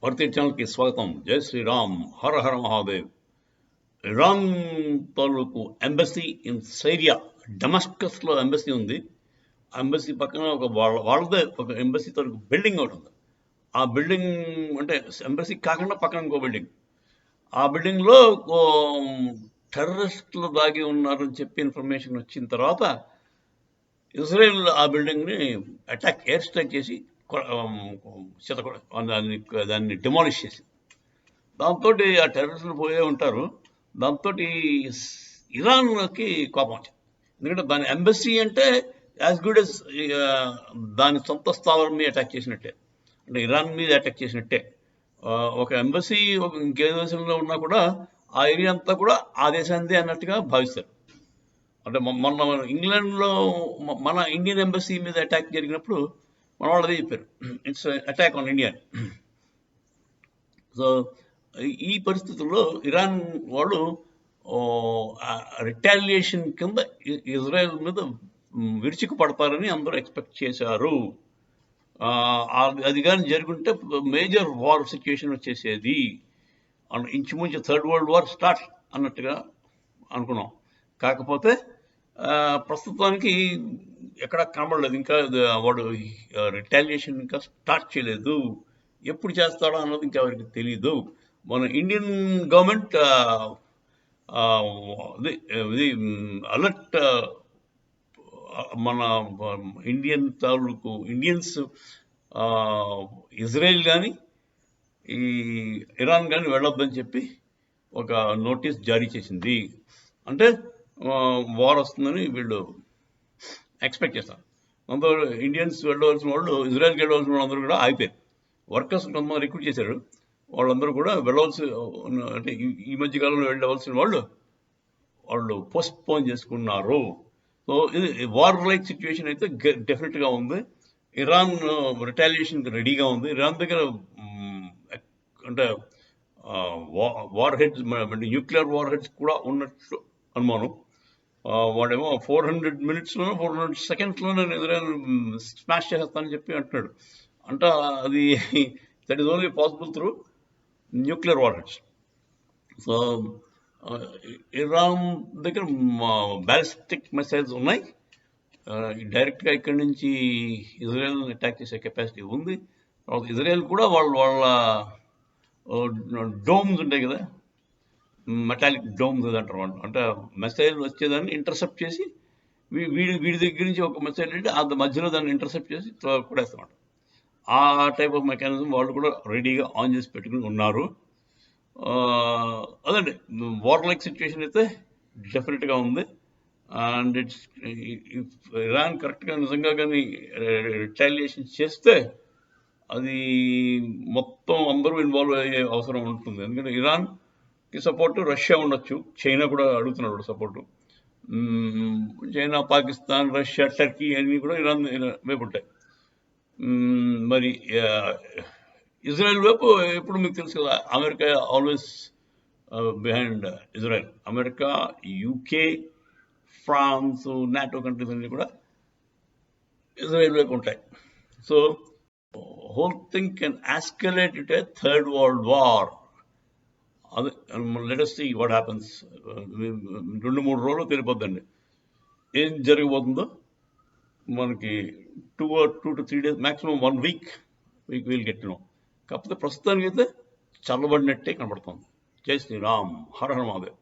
భారతీయ ఛానల్కి స్వాగతం. జై శ్రీరామ్, హర హర మహాదేవ్. ఇరాన్ తాలూకు ఎంబసీ ఇన్ సైరియా, డమస్కస్లో ఎంబసీ ఉంది. ఆ ఎంబసీ పక్కన ఒక వాళ్ళదే ఒక ఎంబసీ తాలూకు బిల్డింగ్ ఒకటి ఉంది. ఆ బిల్డింగ్ అంటే ఎంబసీ కాకుండా పక్కన ఇంకో బిల్డింగ్. ఆ బిల్డింగ్లో టెర్రరిస్టులు దాగి ఉన్నారని చెప్పి ఇన్ఫర్మేషన్ వచ్చిన తర్వాత ఇజ్రాయెల్ ఆ బిల్డింగ్ని ఎయిర్ స్ట్రైక్ చేసి దాన్ని డిమాలిష్ చేసి, దాంతో ఆ టెర్రరిస్టులు పోయే ఉంటారు. దాంతో ఇరాన్కి కోపం వచ్చింది. ఎందుకంటే దాని ఎంబసీ అంటే యాజ్ గుడ్ ఎస్ దాని సొంత స్థావరం మీద అటాక్ చేసినట్టే, అంటే ఇరాన్ మీద అటాక్ చేసినట్టే. ఒక ఎంబసీ ఇంకే దేశంలో ఉన్నా కూడా ఆ ఏరియా అంతా కూడా ఆ దేశానిదే అన్నట్టుగా భావిస్తారు. అంటే మొన్న ఇంగ్లాండ్లో మన ఇండియన్ ఎంబసీ మీద అటాక్ జరిగినప్పుడు మన వాళ్ళు అదే చెప్పారు, it's attack on India. So ఈ పరిస్థితుల్లో ఇరాన్ వాళ్ళు రిటాలియేషన్ కింద ఇజ్రాయెల్ మీద విరుచుకు పడతారని అందరూ ఎక్స్పెక్ట్ చేశారు. అది కానీ జరుగుంటే మేజర్ వార్ సిచ్యుయేషన్ వచ్చేసేది, ఇంచుమించు థర్డ్ వరల్డ్ వార్ స్టార్ట్ అన్నట్టుగా అనుకున్నాం. కాకపోతే ప్రస్తుతానికి ఎక్కడ కనబడలేదు. ఇంకా వాడు రిటాలియేషన్ ఇంకా స్టార్ట్ చేయలేదు. ఎప్పుడు చేస్తాడో అన్నది ఇంకా ఎవరికి తెలీదు. మన ఇండియన్ గవర్నమెంట్ ఇది అలర్ట్, మన ఇండియన్ తాలూకు ఇండియన్స్ ఇజ్రాయెల్ కానీ ఈ ఇరాన్ కానీ వెళ్ళొద్దని చెప్పి ఒక నోటీస్ జారీ చేసింది. అంటే వార్ వస్తుందని వీళ్ళు ఎక్స్పెక్ట్ చేస్తారు. అందులో ఇండియన్స్ వెళ్ళవలసిన వాళ్ళు, ఇజ్రాయెల్కి వెళ్ళవలసిన వాళ్ళందరూ కూడా ఆగిపోయారు. వర్కర్స్ కొంతమంది రిక్రూట్ చేశారు, వాళ్ళందరూ కూడా వెళ్ళవలసి, అంటే ఈ మధ్యకాలంలో వెళ్ళవలసిన వాళ్ళు పోస్ట్పోన్ చేసుకున్నారు. సో ఇది వార్ లైక్ సిచ్యువేషన్ అయితే డెఫినెట్గా ఉంది. ఇరాన్ రిటాలియేషన్కి రెడీగా ఉంది. ఇరాన్ దగ్గర అంటే war heads, nuclear war heads కూడా ఉన్నట్లు అనుమానం. వాడేమో 400 minutesలోనో 400 secondsలోనే ఇజ్రాయెల్ స్మాష్ చేసేస్తానని చెప్పి అంటున్నాడు. అంటే అది that is only possible through nuclear war heads. So Iran దగ్గర బ్యాలిస్టిక్ మిసైల్స్ ఉన్నాయి. డైరెక్ట్గా ఇక్కడి నుంచి ఇజ్రాయెల్ అటాక్ చేసే కెపాసిటీ ఉంది. తర్వాత ఇజ్రాయెల్ కూడా వాళ్ళ డోమ్స్ ఉంటాయి కదా, మెటాలిక్ డోమ్స్ అంటారు వాళ్ళు. అంటే మిసైల్ వచ్చేదాన్ని ఇంటర్సెప్ట్ చేసి వీడి దగ్గర నుంచి ఒక మిసైల్ అంటే అంత మధ్యలో దాన్ని ఇంటర్సెప్ట్ చేసి కొడేస్తామంట. ఆ టైప్ ఆఫ్ మెకానిజం వాళ్ళు కూడా రెడీగా ఆన్ చేసి పెట్టుకుని ఉన్నారు. అదండి, వార్ లైక్ సిచ్యువేషన్ అయితే డెఫినెట్గా ఉంది. అండ్ ఇరాన్ కరెక్ట్గా నిజంగా కానీ రిటాలియేషన్ చేస్తే అది మొత్తం అందరూ ఇన్వాల్వ్ అయ్యే అవసరం ఉంటుంది. ఎందుకంటే ఇరాన్కి సపోర్టు రష్యా ఉండొచ్చు, చైనా కూడా అడుగుతున్నాడు support. China, Pakistan, Russia, Turkey అన్నీ కూడా ఇరాన్ వైపు ఉంటాయి. మరి ఇజ్రాయెల్ వైపు ఎప్పుడు మీకు తెలుసు కదా, America always behind Israel. America, UK, France, NATO countries అన్నీ కూడా ఇజ్రాయెల్ వైపు ఉంటాయి. So whole thing can escalate to a third world war. Let us see what happens. 2-3 రోజులు తెలిపోద్దండి ఏం జరగబోతుందో. మనకి 2 to 3 days, maximum 1 week will get to know. కాకపోతే ప్రస్తుతానికి అయితే చల్లబడినట్టే కనబడుతుంది. జై శ్రీరామ్, హర హర మహాదేవ్.